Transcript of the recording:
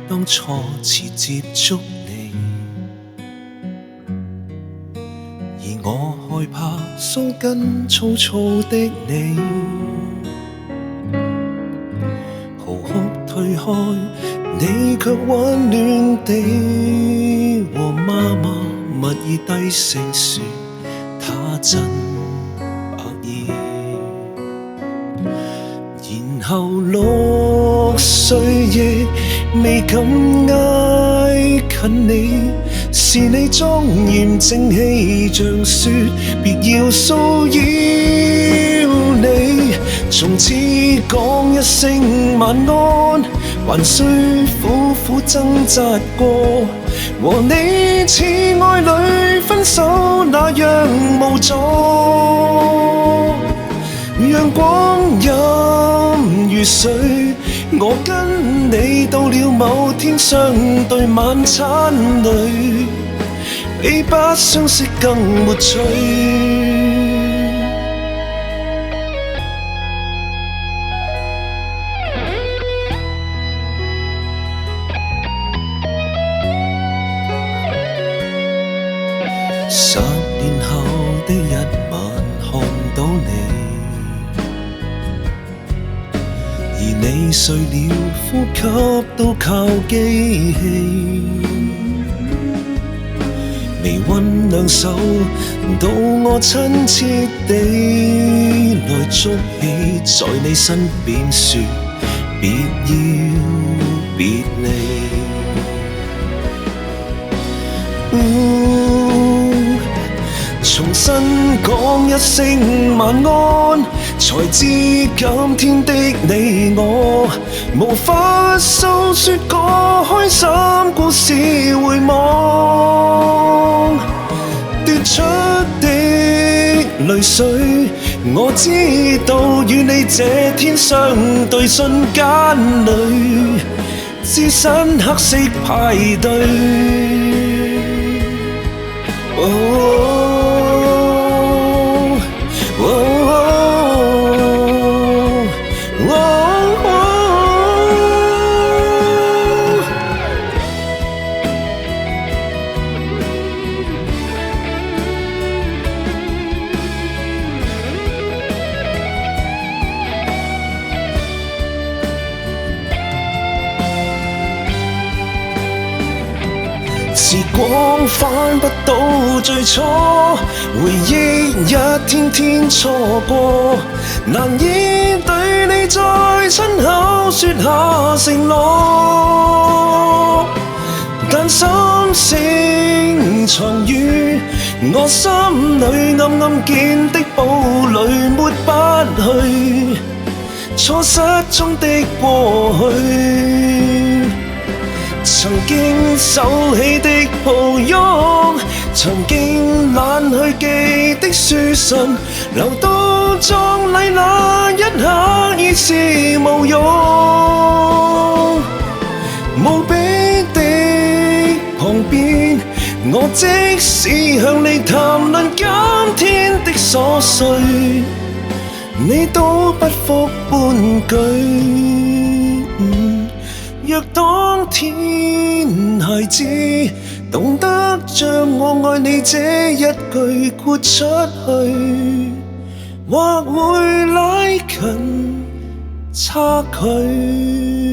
當初次接觸你，而我害怕鬚根粗粗的你，嚎哭退開，你卻溫暖地和媽媽蜜意低聲說，她真百厭。然後6歲亦未敢挨近你，是你莊嚴正氣像說別要騷擾你，從此講一聲晚安，還需苦苦掙扎過，和你似愛侶分手那樣無助。陽光陰如水，我跟你到了某天相對晚餐裏，比不相識更沒趣。10年後的一晚看到你，而你睡了，呼吸都靠機器，微溫兩手到我親切地來捉起，在你身邊說別要別離。重新講一聲晚安，才知今天的你我無法訴說個開心故事回望，奪出的淚水，我知道與你這天相對瞬間裏，置身黑色派對。時光翻不到最初，回憶一天天錯過，難以對你再親口說下承諾，但心聲藏於我心裏暗暗見的堡壘，抹不去錯失中的過去。曾經手起的抱擁，曾經懶去寄的書信，留到葬禮那一刻已是無用。無比的旁邊，我即使向你談論今天的瑣碎，你都不復半句。若當天孩子懂得將我愛你這一句豁出去，或會拉近差距。